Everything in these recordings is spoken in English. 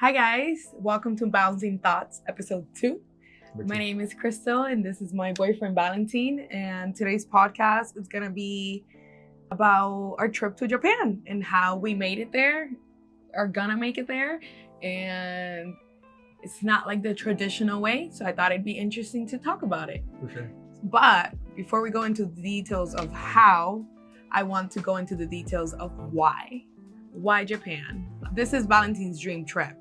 Hi guys, welcome to Balentin Thoughts episode 2. My name is Crystal and this is my boyfriend Balentin, and today's podcast is gonna be about our trip to Japan and how we made it there, are gonna make it there, and it's not like the traditional way, so I thought it'd be interesting to talk about it. For sure. But before we go into the details of how, I want to go into the details of why. Why Japan? This is Balentin's dream trip.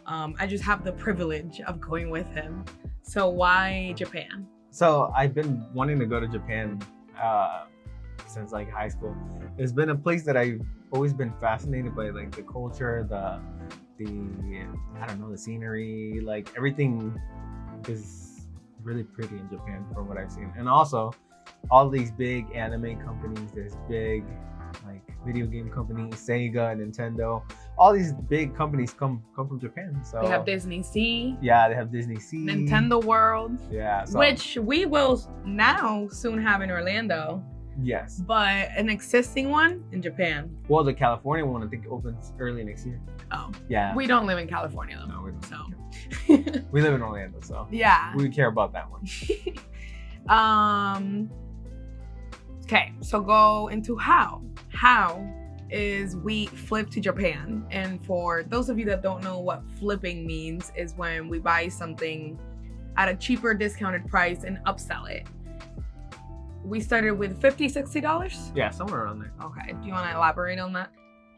I just have the privilege of going with him. So why Japan? So I've been wanting to go to Japan since like high school. It's been a place that I've always been fascinated by, like the culture, the I don't know, the scenery, like everything is really pretty in Japan from what I've seen. And also all these big anime companies, there's big like video game companies, Sega, Nintendo, all these big companies come from Japan. So they have Disney Sea. Yeah, they have Disney Sea. Nintendo World. Yeah. So, which we will now soon have in Orlando. Yes. But an existing one in Japan. Well, the California one I think opens early next year. Oh. Yeah. We don't live in California though. No, we don't. So. We live in Orlando, so yeah. We care about that one. Okay, so go into how. How is we flip to Japan. And for those of you that don't know what flipping means, is when we buy something at a cheaper discounted price and upsell it. We started with $50, $60? Yeah, somewhere around there. Okay, do you want to elaborate on that?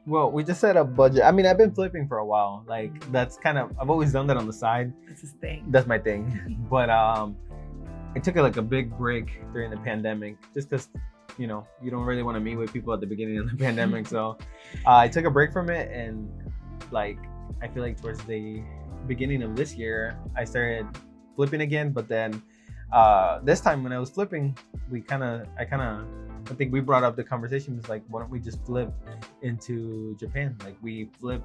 Well, we just set a budget. I mean, I've been flipping for a while. Like that's kind of, I've always done that on the side. That's his thing. That's my thing. But I took like a big break during the pandemic just because, you know, you don't really want to meet with people at the beginning of the pandemic. So I took a break from it, and like I feel like towards the beginning of this year I started flipping again. But then this time when I was flipping, I think we brought up the conversation, was like, why don't we just flip into Japan? Like we flip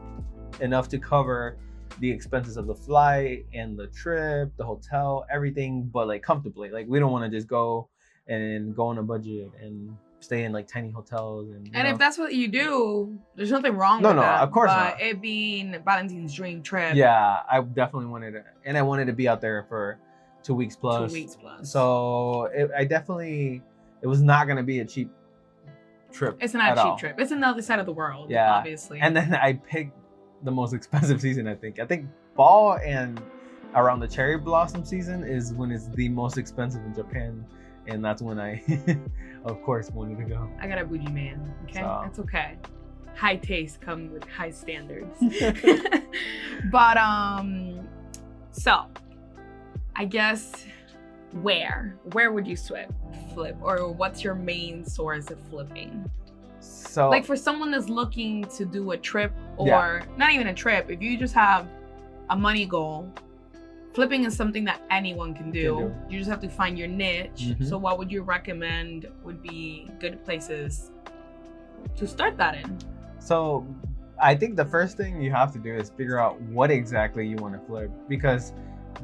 enough to cover the expenses of the flight and the trip, the hotel, everything, but like comfortably. Like we don't want to just go and go on a budget and stay in like tiny hotels. And you know. If that's what you do, there's nothing wrong with that. No, of course but not. It being Balentin's dream trip. Yeah, I definitely wanted to, and I wanted to be out there for 2 weeks plus. 2 weeks plus. So it was not going to be a cheap trip. It's not a cheap all. Trip. It's another side of the world, yeah, obviously. And then I picked the most expensive season, I think. I think fall and around the cherry blossom season is when it's the most expensive in Japan. And that's when I, of course, wanted to go. I got a bougie man, okay? So. That's okay. High taste comes with high standards. But, so, I guess, where would you flip? Or what's your main source of flipping? So, like for someone that's looking to do a trip, or not even a trip, if you just have a money goal, flipping is something that anyone can do. You just have to find your niche. Mm-hmm. So what would you recommend would be good places to start that in? So I think the first thing you have to do is figure out what exactly you want to flip, because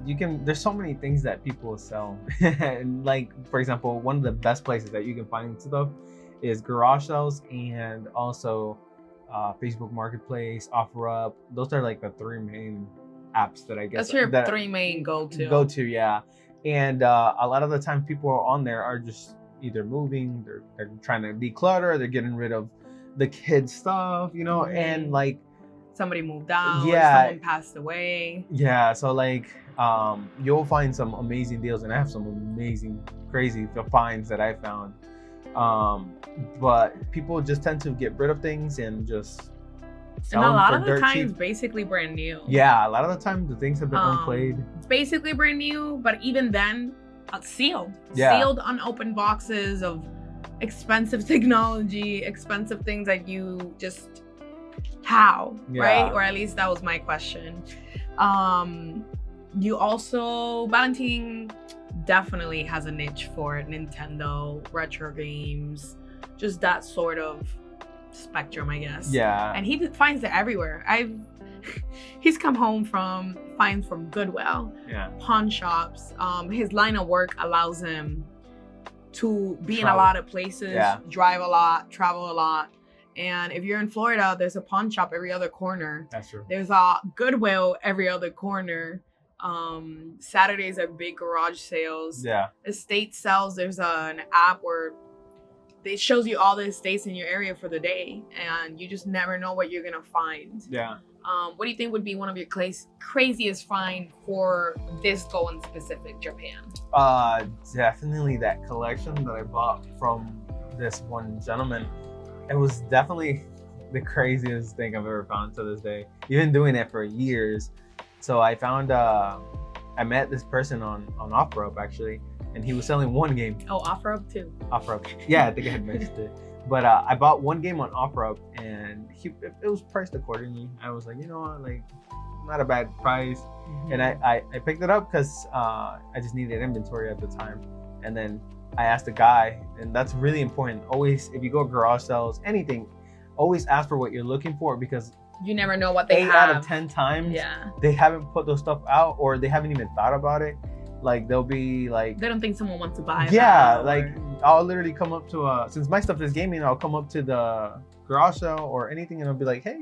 there's so many things that people sell. And like, for example, one of the best places that you can find stuff is garage sales, and also Facebook Marketplace, OfferUp. Those are like the three main apps that I guess. That's your three main go-to, yeah. And a lot of the time people on there are just either moving, they're trying to declutter, they're getting rid of the kids' stuff, you know, and like somebody moved out, someone passed away. Yeah, so like you'll find some amazing deals, and I have some amazing, crazy finds that I found. But people just tend to get rid of things and just sell them for dirt cheap. And a lot of the time it's basically brand new. Yeah, a lot of the time the things have been unplayed. It's basically brand new, but even then, sealed. Yeah. Sealed, unopened boxes of expensive technology, expensive things that you just, how, right? Or at least that was my question. You also, Balentin definitely has a niche for Nintendo, retro games, just that sort of spectrum, I guess. Yeah. And he finds it everywhere. He's come home from finds from Goodwill, pawn shops. His line of work allows him to be in a lot of places, drive a lot, travel a lot. And if you're in Florida, there's a pawn shop every other corner. That's true. There's a Goodwill every other corner. Saturdays are big garage sales. Yeah. Estate sales. There's an app where it shows you all the estates in your area for the day, and you just never know what you're gonna find. Yeah. What do you think would be one of your craziest find for this go in specific, Japan? Definitely that collection that I bought from this one gentleman. It was definitely the craziest thing I've ever found to this day. Even doing it for years. So I found, I met this person on OfferUp actually, and he was selling one game. Oh, OfferUp too. OfferUp. Yeah, I think I had mentioned it. But I bought one game on OfferUp, and it was priced accordingly. I was like, you know what, like, not a bad price. Mm-hmm. And I picked it up because I just needed inventory at the time. And then I asked the guy, and that's really important. Always, if you go garage sales, anything, always ask for what you're looking for, because you never know what they have. 8 out of 10 times, they haven't put those stuff out, or they haven't even thought about it. Like, they'll be like, they don't think someone wants to buy that. Like, I'll literally come up to since my stuff is gaming, I'll come up to the garage sale or anything, and I'll be like, hey,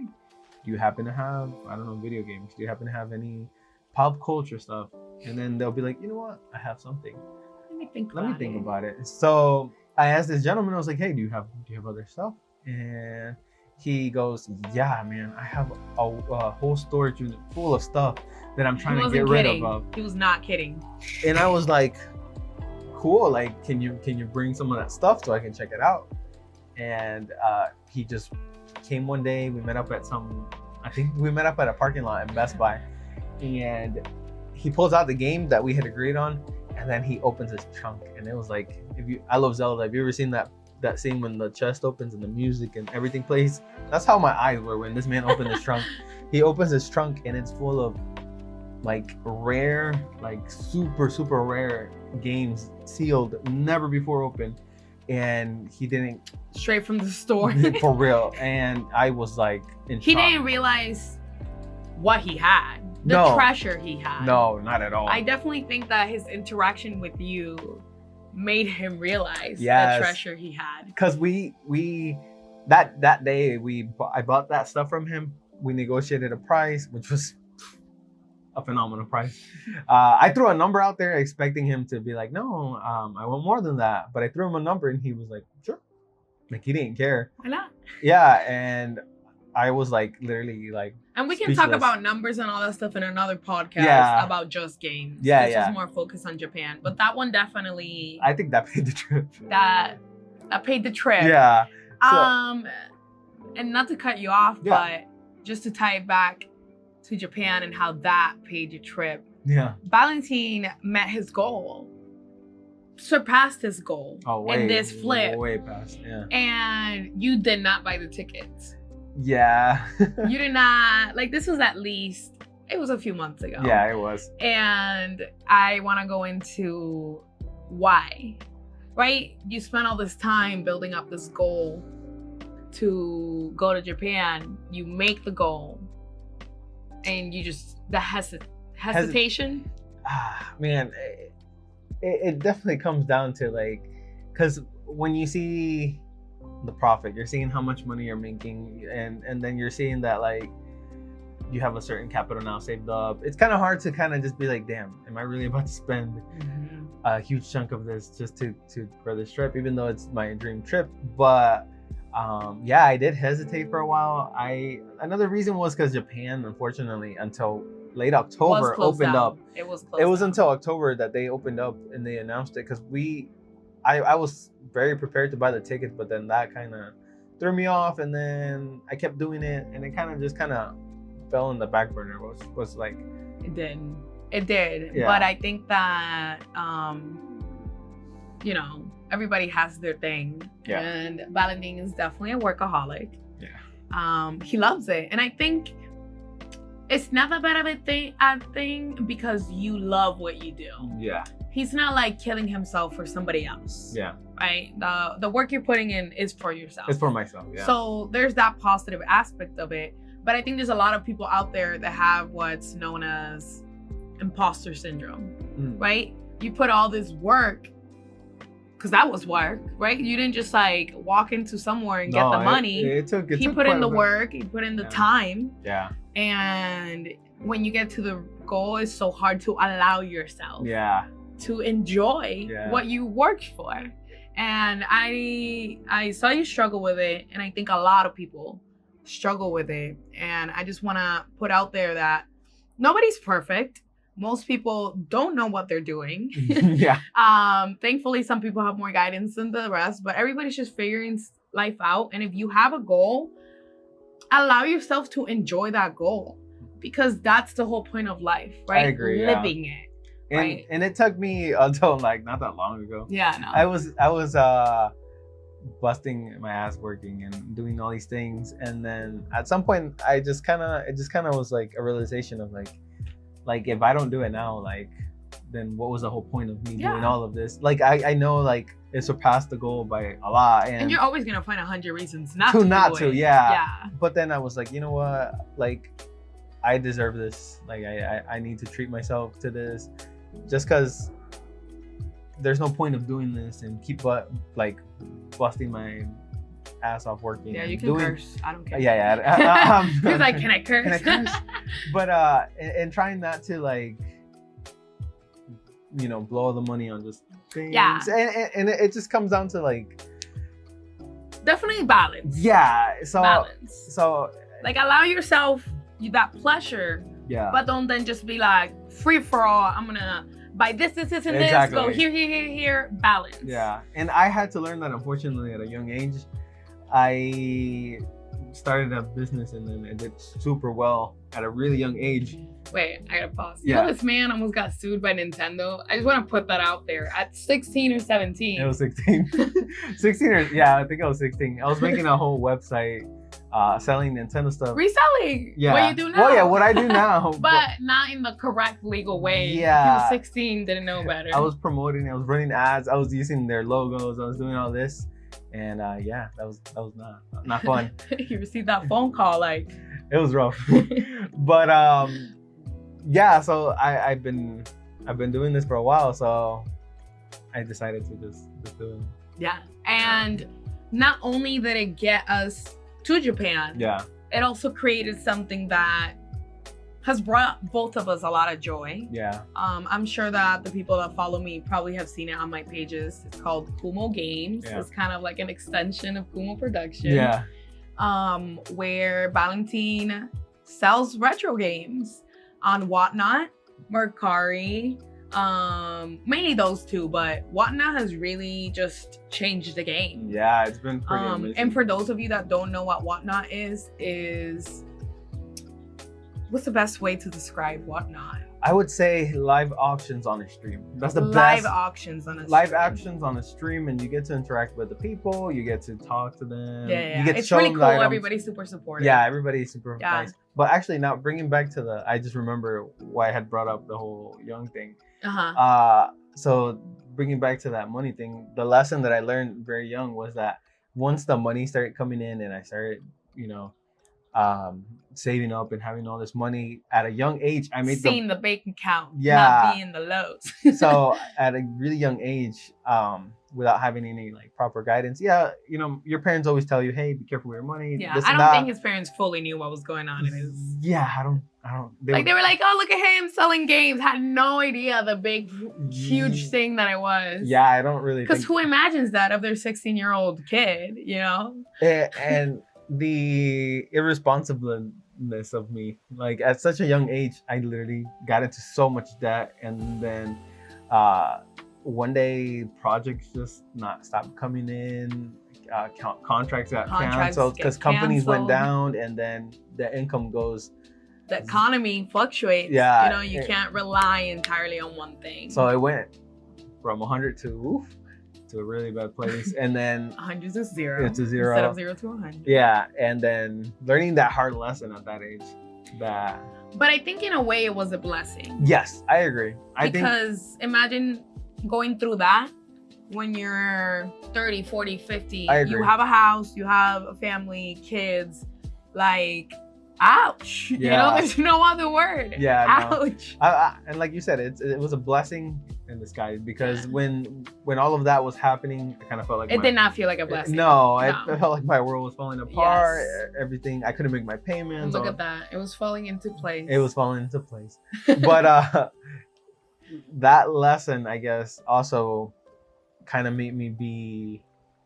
do you happen to have, I don't know, video games? Do you happen to have any pop culture stuff? And then they'll be like, you know what, I have something. Let me think about it. So I asked this gentleman, I was like, hey, do you have other stuff? And he goes, yeah, man, I have a whole storage unit full of stuff that I'm trying to get rid of. He was not kidding. And I was like, cool, like, can you bring some of that stuff so I can check it out? And he just came one day. We met up at a parking lot in Best Buy, and he pulls out the game that we had agreed on, and then he opens his trunk, and it was like, I love Zelda. Have you ever seen that scene when the chest opens and the music and everything plays? That's how my eyes were when this man opened his trunk. He opens his trunk, and it's full of like rare, like super rare games, sealed, never before opened. And he didn't, straight from the store. For real. And I was like in shock. He didn't realize what he had, the treasure he had. No, not at all. I definitely think that his interaction with you made him realize the treasure he had. Because that day I bought that stuff from him. We negotiated a price, which was a phenomenal price. I threw a number out there expecting him to be like, no, I want more than that. But I threw him a number, and he was like, sure. Like, he didn't care. Why not? Yeah, and I was like, literally like, and we can talk about numbers and all that stuff in another podcast about just games. This is more focused on Japan. But that one definitely, I think that paid the trip. That paid the trip. Yeah. And not to cut you off, but just to tie it back to Japan and how that paid your trip. Yeah. Balentin met his goal, surpassed his goal in this flip. Way past, yeah. And you did not buy the tickets. Yeah. You did not, like, this was at least, it was a few months ago. Yeah, it was. And I want to go into why, right? You spent all this time building up this goal to go to Japan. You make the goal, and you just, the hesitation. Man, it definitely comes down to, like, because when you see the profit, you're seeing how much money you're making, and then you're seeing that, like, you have a certain capital now saved up. It's kind of hard to kind of just be like, damn, am I really about to spend a huge chunk of this just for this trip, even though it's my dream trip? But I did hesitate for a while. Another reason was because Japan, unfortunately, until late October opened up. It was until October that they opened up and they announced it, because I was very prepared to buy the tickets, but then that kind of threw me off, and then I kept doing it, and it kind of fell in the back burner. Was like, it did. Yeah. But I think that everybody has their thing, and Balentin is definitely a workaholic. He loves it, and I think it's not that bad of a thing because you love what you do. Yeah. He's not like killing himself for somebody else. Yeah. Right? The work you're putting in is for yourself. It's for myself, yeah. So there's that positive aspect of it. But I think there's a lot of people out there that have what's known as imposter syndrome, right? You put all this work because that was work, right? You didn't just like walk into somewhere and get the money. He put in the work, he put in the time. Yeah. And when you get to the goal, it's so hard to allow yourself to enjoy what you worked for. And I saw you struggle with it, and I think a lot of people struggle with it. And I just want to put out there that nobody's perfect. Most people don't know what they're doing. Thankfully, some people have more guidance than the rest, but everybody's just figuring life out. And if you have a goal, allow yourself to enjoy that goal, because that's the whole point of life, right? I agree. Living it. Right. And it took me until like not that long ago. Yeah, no. I was busting my ass working and doing all these things, and then at some point it just kind of was like a realization of like if I don't do it now, like then what was the whole point of me doing all of this? Like I know like it surpassed the goal by a lot, and you're always gonna find 100 reasons not to. Yeah. But then I was like, you know what? Like I deserve this. Like I need to treat myself to this, just because there's no point of doing this and keep busting my ass off working. Yeah, you can curse. I don't care. Yeah. He's like, can I curse? Can I curse? But and trying not to like, you know, blow all the money on just things. Yeah. And it just comes down to like definitely balance. Yeah. So balance. So like allow yourself that pleasure. Yeah. But don't then just be like free for all. I'm gonna buy this, and this. Go here. Balance. Yeah. And I had to learn that, unfortunately, at a young age. I started a business and then it did super well at a really young age. Wait, I gotta pause. You know, this man almost got sued by Nintendo. I just want to put that out there. At 16 or 17. It was 16. 16 or, I think I was 16. I was making a whole website selling Nintendo stuff. Reselling? Yeah. What you do now? Well, yeah, what I do now. but not in the correct legal way. Yeah. He was 16, didn't know better. I was promoting, I was running ads, I was using their logos, I was doing all this. And that was not fun. You received that phone call, like it was rough. But so I've been doing this for a while, so I decided to just do it. Yeah. And not only did it get us to Japan, it also created something that has brought both of us a lot of joy. Yeah. I'm sure that the people that follow me probably have seen it on my pages. It's called Kumo Games. Yeah. It's kind of like an extension of Kumo Production. Yeah. Where Balentin sells retro games on Whatnot, Mercari, mainly those two, but Whatnot has really just changed the game. Yeah, it's been pretty amazing. And for those of you that don't know what Whatnot is what's the best way to describe Whatnot? I would say live auctions on a stream. That's the best. Live auctions on a stream. Live auctions on a stream, and you get to interact with the people. You get to talk to them. Yeah. You get it's really cool. Everybody's super supportive. Yeah, everybody's super nice. But actually, now bringing back to I just remember why I had brought up the whole young thing. So bringing back to that money thing, the lesson that I learned very young was that once the money started coming in and I started, saving up and having all this money at a young age, I made seeing the bank account, not being the lows. So at a really young age, without having any like proper guidance, your parents always tell you, hey, be careful with your money. Yeah, I don't think his parents fully knew what was going on in his. Yeah, I don't. They were like, oh, look at him selling games. Had no idea the big, huge thing that it was. Yeah, I don't really. Because who imagines that of their 16-year-old kid, And the irresponsibleness of me, like at such a young age, I literally got into so much debt, and then one day projects just stopped coming in, contracts got canceled because companies went down, and then the income goes. The economy fluctuates. Yeah, you can't rely entirely on one thing. So it went from 100 to a really bad place, and then 100 to 0. It's a 0 instead of 0 to 100. Yeah, and then learning that hard lesson at that age. But I think in a way it was a blessing. Yes, I agree. Because imagine going through that when you're 30, 40, 50. I agree. You have a house, you have a family, kids, like. Ouch! Yeah. There's no other word. Yeah. Ouch. No. And like you said, it was a blessing in disguise, because when all of that was happening, I kind of felt like it did not feel like a blessing. No, I felt like my world was falling apart. Yes. Everything, I couldn't make my payments. Look at that. It was falling into place. It was falling into place. But that lesson, I guess, also kind of made me be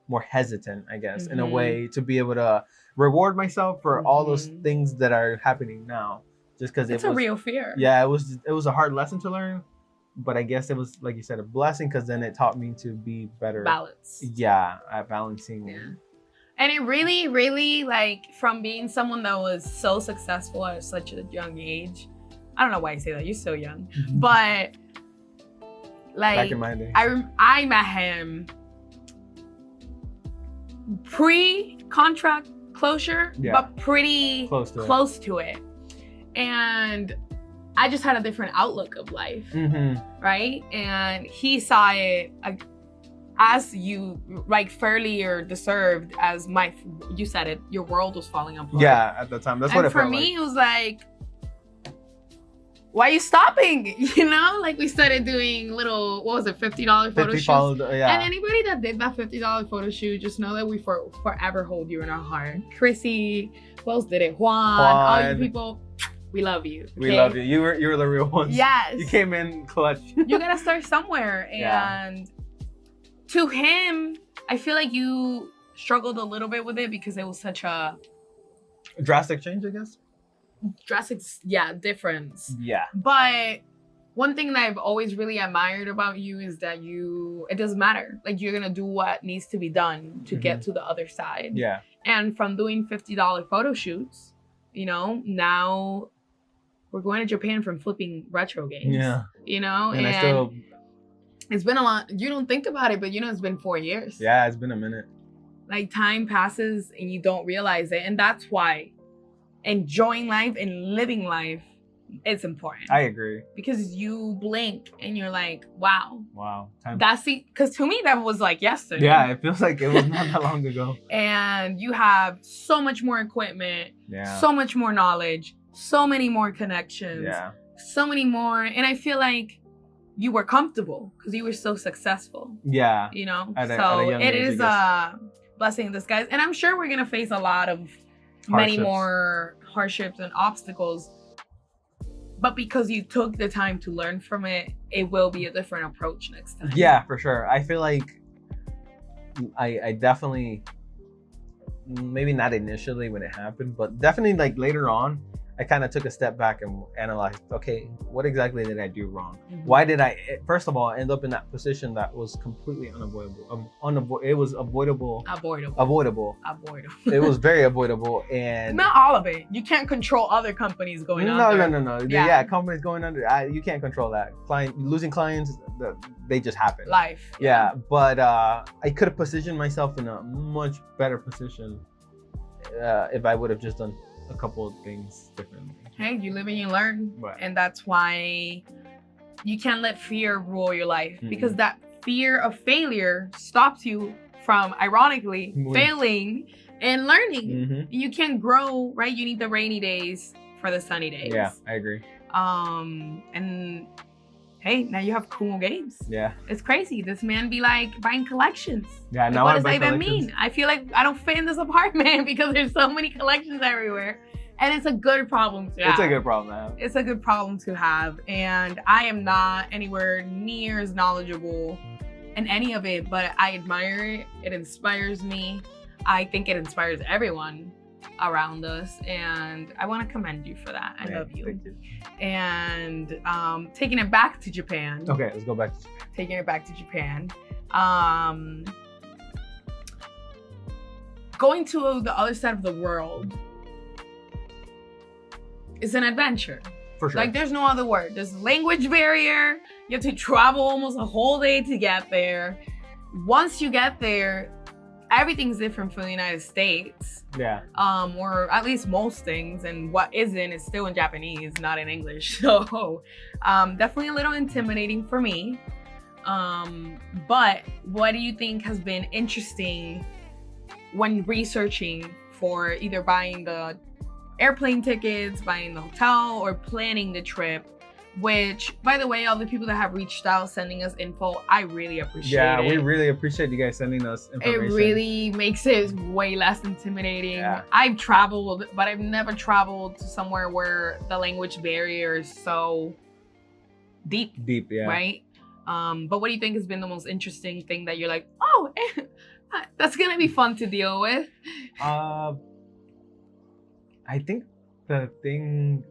more hesitant, I guess, in a way, to be able to reward myself for all those things that are happening now. Just because it's a real fear. Yeah, it was a hard lesson to learn, but I guess it was, like you said, a blessing, because then it taught me to be better. Balance. Yeah, at balancing. Yeah. And it really, really, like, from being someone that was so successful at such a young age. I don't know why I say that. You're so young, but like, back in my day, I met him pre-contract closure, but pretty close to it. And I just had a different outlook of life, right? And he saw it as you, like, fairly or deserved, as you said it, your world was falling apart. Yeah, at the time, that's what it felt like. And for me, it was like, why are you stopping? You know, like, we started doing little, what was it, $50 photo shoots? Yeah. And anybody that did that $50 photo shoot, just know that we forever hold you in our heart. Chrissy, who else did it? Juan, all you people. We love you. Okay? We love you. You were the real ones. Yes. You came in clutch. You gotta start somewhere. And to him, I feel like you struggled a little bit with it because it was such a drastic change, I guess. Drastic, difference. Yeah. But one thing that I've always really admired about you is that it doesn't matter. Like, you're gonna do what needs to be done to get to the other side. Yeah. And from doing $50 photo shoots, you know, now we're going to Japan from flipping retro games. Yeah. You know, and it's been a lot. You don't think about it, but you know, it's been 4 years. Yeah, it's been a minute. Like, time passes and you don't realize it. And that's why enjoying life and living life is important. I agree. Because you blink and you're like, wow. Time. Because to me, that was like yesterday. Yeah, it feels like it was not that long ago. And you have so much more equipment, so much more knowledge, so many more connections, so many more. And I feel like you were comfortable because you were so successful. Yeah. You know? It is a blessing in disguise. And I'm sure we're going to face a lot of many more hardships and obstacles. But because you took the time to learn from it, it will be a different approach next time. Yeah, for sure. I feel like I definitely, maybe not initially when it happened, but definitely like later on, I kind of took a step back and analyzed, okay, what exactly did I do wrong? Why did I, first of all, end up in that position that was completely unavoidable? It was avoidable. It was very avoidable. And not all of it. You can't control other companies going under. No. Yeah, companies going under. You can't control that. Losing clients, they just happen. Life. Yeah, but I could have positioned myself in a much better position if I would have just done a couple of things differently. Hey, you live and you learn. Right. And that's why you can't let fear rule your life, because that fear of failure stops you from, ironically, failing and learning. You can't grow, right? You need the rainy days for the sunny days. Yeah, I agree. And hey, now you have Kumo Games. Yeah. It's crazy. This man be like buying collections. Yeah, now what does that even mean? I feel like I don't fit in this apartment because there's so many collections everywhere. And it's a good problem to have. It's a good problem to have. It's a good problem to have. And I am not anywhere near as knowledgeable in any of it, but I admire it. It inspires me. I think it inspires everyone around us, and I want to commend you for that. I love you. Thank you. And taking it back to Japan. Okay, let's go back to Japan. Taking it back to Japan. Going to the other side of the world is an adventure. For sure. Like, there's no other word. There's language barrier. You have to travel almost a whole day to get there. Once you get there, everything's different from the United States. Yeah. Or at least most things, and what isn't is still in Japanese, not in English. So definitely a little intimidating for me. But what do you think has been interesting when researching for either buying the airplane tickets, buying the hotel, or planning the trip? which, by the way, all the people that have reached out, sending us info, I really appreciate it. Yeah, we really appreciate you guys sending us information. It really makes it way less intimidating. Yeah. I've traveled, but I've never traveled to somewhere where the language barrier is so deep. Deep, yeah. Right? But what do you think has been the most interesting thing that you're like, oh, that's gonna be fun to deal with? I think the thing,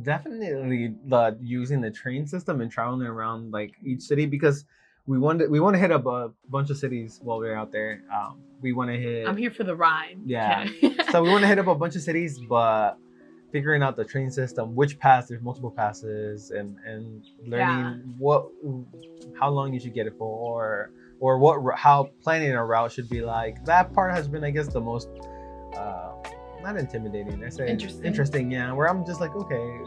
definitely the using the train system and traveling around like each city, because we want to hit up a bunch of cities while we're out there. We want to hit. I'm here for the ride. Yeah. Okay. So we want to hit up a bunch of cities, but figuring out the train system, which pass, there's multiple passes, and learning how long you should get it for, or how planning a route should be like. That part has been, I guess, the most not intimidating. I say interesting. Yeah, where I'm just like, okay,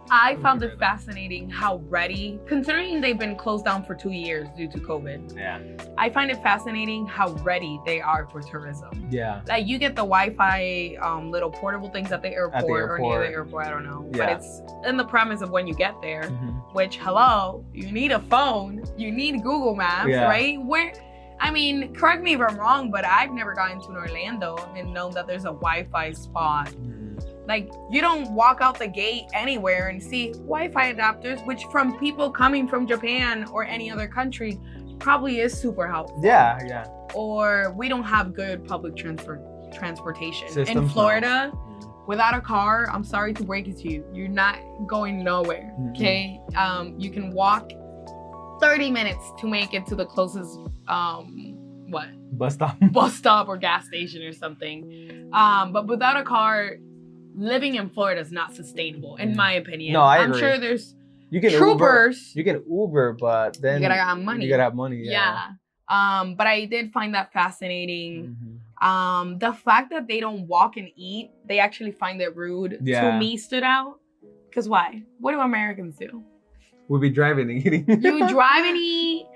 I found it fascinating how ready, considering they've been closed down for 2 years due to COVID. Yeah. I find it fascinating how ready they are for tourism. Yeah. Like you get the Wi-Fi little portable things at the airport, or near the airport, I don't know. Yeah. But it's in the premise of when you get there, Mm-hmm. which, hello, you need a phone, you need Google Maps, right? I mean, correct me if I'm wrong, but I've never gotten to Orlando and known that there's a Wi-Fi spot. Like, you don't walk out the gate anywhere and see Wi-Fi adapters, which from people coming from Japan or any other country probably is super helpful. Yeah, yeah. Or we don't have good public transportation. Systems, in Florida, without a car, I'm sorry to break it to you, you're not going nowhere, okay? You can walk 30 minutes to make it to the closest, bus stop or gas station or something. But without a car, living in Florida is not sustainable, in my opinion. No, I agree. I'm sure there's you can troopers. You can Uber, but then you gotta have money. You gotta have money. Yeah. But I did find that fascinating. The fact that they don't walk and eat, they actually find it rude. To me, stood out. Because why? What do Americans do? We'll be driving and eating. You drive and eat.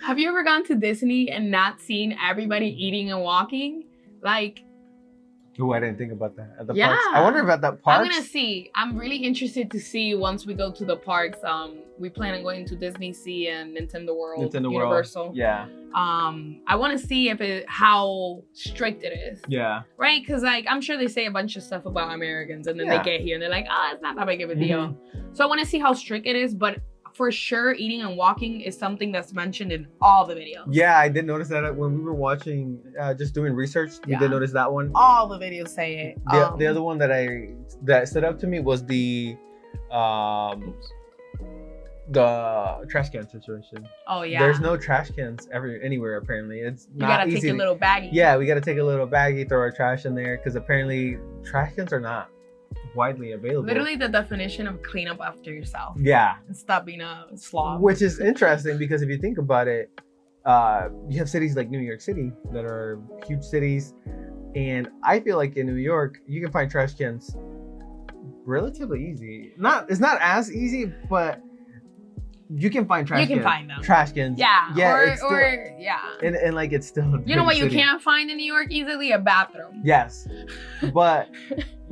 Have you ever gone to Disney and not seen everybody eating and walking? Like, oh, I didn't think about that. At the parks. I wonder about that parks. I'm gonna see. I'm really interested to see once we go to the parks. We plan on going to Disney Sea and Nintendo World, Universal. Yeah. I want to see how strict it is. Yeah. Right? Because like I'm sure they say a bunch of stuff about Americans, and then they get here and they're like, oh, it's not that big of a deal. So I want to see how strict it is, but for sure, eating and walking is something that's mentioned in all the videos. Yeah, I did notice that when we were watching, just doing research, we did notice that one. All the videos say it. The other one that stood up to me was the trash can situation. Oh yeah. There's no trash cans anywhere apparently. It's not easy. You gotta take a little baggie. Yeah, we gotta take a little baggie, throw our trash in there, because apparently trash cans are not widely available. Literally the definition of clean up after yourself. Yeah. And stop being a slob. Which is interesting because if you think about it, you have cities like New York City that are huge cities, and I feel like in New York you can find trash cans relatively easy. It's not as easy, but you can find trash cans. You can find them. Trash cans. Yeah. Yeah. Yeah. And like it's still. You know what you can't find in New York easily? A bathroom. Yes, but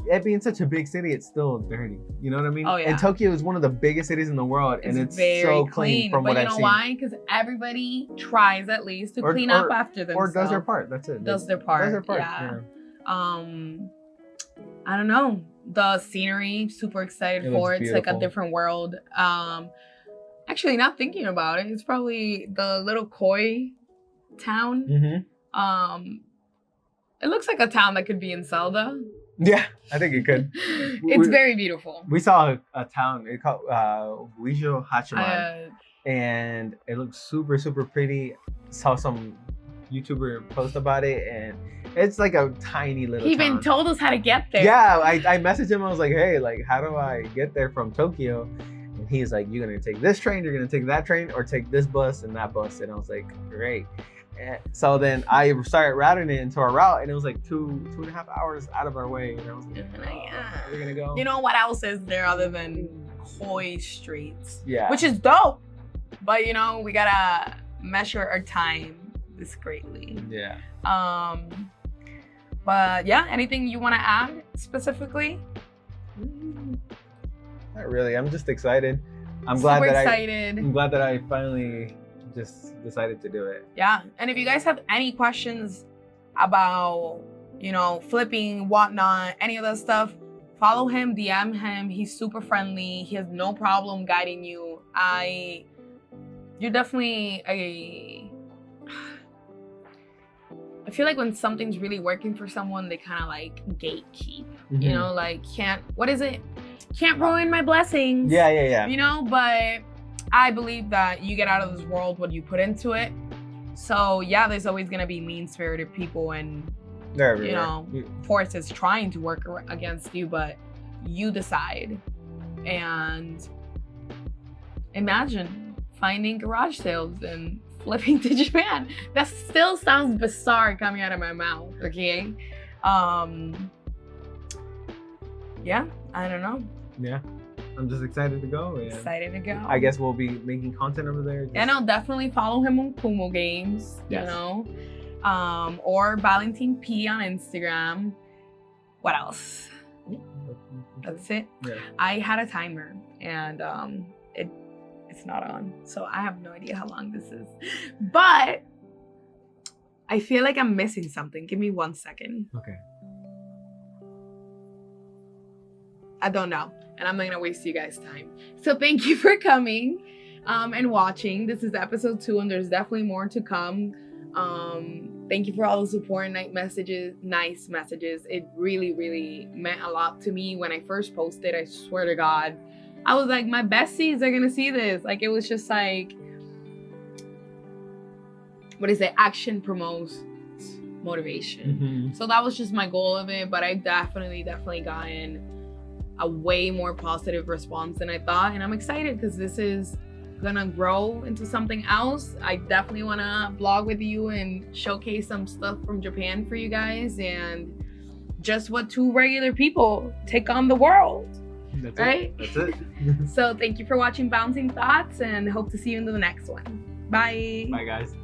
it being such a big city, it's still dirty. You know what I mean? Oh yeah. And Tokyo is one of the biggest cities in the world, and it's very so clean from what I've seen. But you know why? Because everybody tries at least to clean up after themselves. Or does their part. That's it. Does their part. Yeah. I don't know. The scenery, super excited for it. It's like a different world. Actually, not thinking about it, it's probably the little koi town. It looks like a town that could be in Zelda. Yeah, I think it could. It's very beautiful. We saw a town called Uijo Hachiman, and it looks super, super pretty. Saw some YouTuber post about it, and it's like a tiny little He even told us how to get there. Yeah, I messaged him. I was like, hey, like, how do I get there from Tokyo? And he's like, you're going to take this train, you're going to take that train, or take this bus and that bus. And I was like, great. And so then I started routing it into our route, and it was like 2.5 hours out of our way. And I was like, we're going to go. You know what else is there other than koi streets? Yeah. Which is dope. But, you know, we got to measure our time discreetly. Yeah. But yeah, anything you want to add specifically? Not really. I'm just excited. I'm Super glad excited. I'm glad that I finally just decided to do it. Yeah. And if you guys have any questions about, flipping, whatnot, any of that stuff, follow him, DM him. He's super friendly. He has no problem guiding you. You're definitely I feel like when something's really working for someone, they kind of like gatekeep, can't ruin my blessings. Yeah. But I believe that you get out of this world what you put into it. So yeah, there's always gonna be mean-spirited people and forces trying to work against you, but you decide. And imagine finding garage sales and flipping to Japan. That still sounds bizarre coming out of my mouth, okay? Yeah, I don't know. Yeah, I'm just excited to go. Excited to go. I guess we'll be making content over there. And I'll definitely follow him on Kumo Games, or Balentin P on Instagram. What else? That's it. Yeah. I had a timer and it's not on, so I have no idea how long this is. But I feel like I'm missing something. Give me 1 second. Okay. I don't know, and I'm not gonna waste you guys' time. So thank you for coming and watching. This is episode 2, and there's definitely more to come. Thank you for all the support and nice messages. It really, really meant a lot to me when I first posted. I swear to God, I was like, my besties are gonna see this. Like, it was just like, action promotes motivation. Mm-hmm. So that was just my goal of it, but I definitely gotten a way more positive response than I thought, and I'm excited because this is gonna grow into something else. I definitely want to blog with you and showcase some stuff from Japan for you guys, and just what 2 regular people take on the world. That's right? It. That's it. So thank you for watching Bouncing Thoughts, and hope to see you in the next one. Bye. Bye, guys.